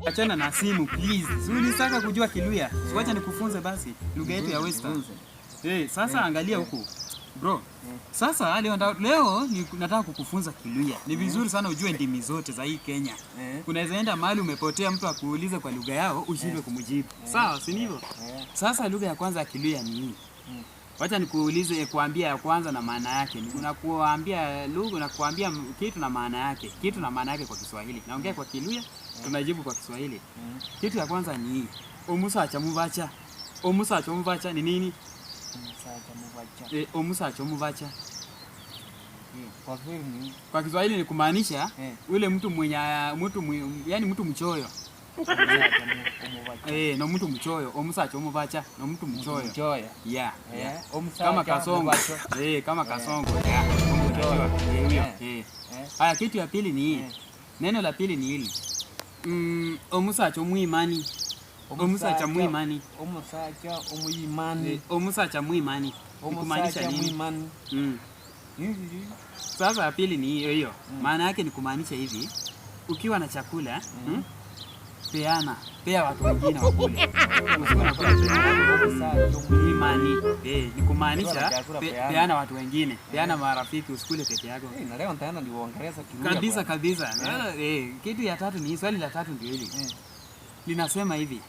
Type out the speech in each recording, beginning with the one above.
Achana na simu please. Si unataka kujua Kiluya? Wacha nikufunze basi lugha yetu ya Western. Sasa angalia huku. Bro. Sasa leo nataka kukufunza Kiluya. Ni vizuri sana ujue ndimi zote za hii Kenya. Unaweza enda mahali umepotea mtu akuulize kwa lugha yao ushindwe kumjibu. Sawa, si ndivyo? Sasa lugha ya kwanza ya Kiluya ni hii. Wacha nikuulize kuambia ya kwanza na maana yake. Unakuambia lugha unakuambia kitu na maana yake. Kitu na maana yake kwa Kiswahili. Naongea kwa Kiluya, tunajibu kwa Kiswahili. Kitu ya kwanza ni hii. Omusacha mubacha. Omusacha mubacha ni nini? Omusacha mubacha. Kwa Kiswahili ni kumaanisha ule mtu mwenye yani mtu mchoyo. No mtu mchoyo. Omusacha mubacha no mtu mchoyo. Yeah. Kama kasongo. Kama kasongo. Haya, kitu ya pili ni hii. Neno la pili ni hili. Omusacha muimani. Omusacha muimani. Omusacha muimani. Omusacha muimani. Kumaanisha nini? Sasa ya pili ni hiyo. Maana yake ni kumaanisha hivi. Ukiwa na chakula, pea watu wengine wakule. Muimani. Ni kumaanisha peana watu wengine. Peana marafiki, usikule peke yako. Na leo nitaenda niwaongeleza Kiluya. Kabisa. Kitu ya tatu ni swali la tatu ndio hili. Linasema hivi.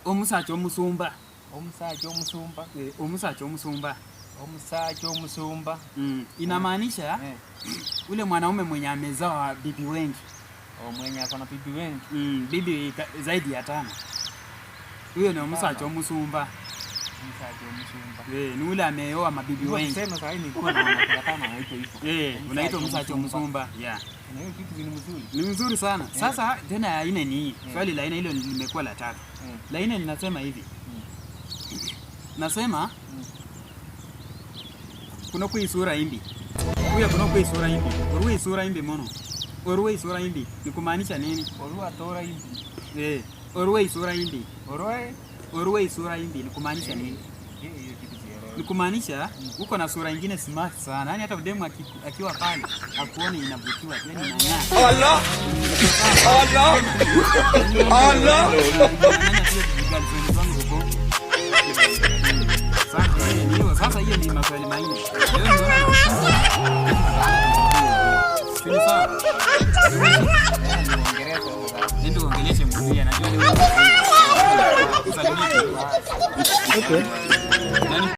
Omusacha omusumba. Omusacha omusumba. Omusacha omusumba. Omusacha omusumba. Inamaanisha ule mwanaume mwenye amezaa bibi wengi. Mwenye ako na bibi wengi. Bibi zaidi ya 5. Huyo ni omusacha omusumba. Omusacha omusumba. Ni ule ameoa mabibi wengi. Sema sasa hivi nilikuwa na wanawake 5 anaitwa hivyo. Unaitwa omusacha omusumba. Na hiyo kitu ni mzuri. Ni mzuri sana. Sasa tena ya 4 ni hii. Swali la 4 hilo limekuwa la 3. La 4 linasema hivi. Nasema kuna kuisura imbi. Huyo kuna kuisura imbi. Orwe isura imbi mono. Orwe isura imbi. Ni kumaanisha nini? Orwa tora imbi. Orwe isura imbi. Orwe isura imbi ni kumaanisha nini? Ni kumaanisha uko na sura nyingine smart sana. Yaani hata demu akiwa pale akuone inavutiwa. Yaani inang'aa. Allah. Sasa hiyo ni maswali manne. Ndio ongeleshe mzee anajua leo.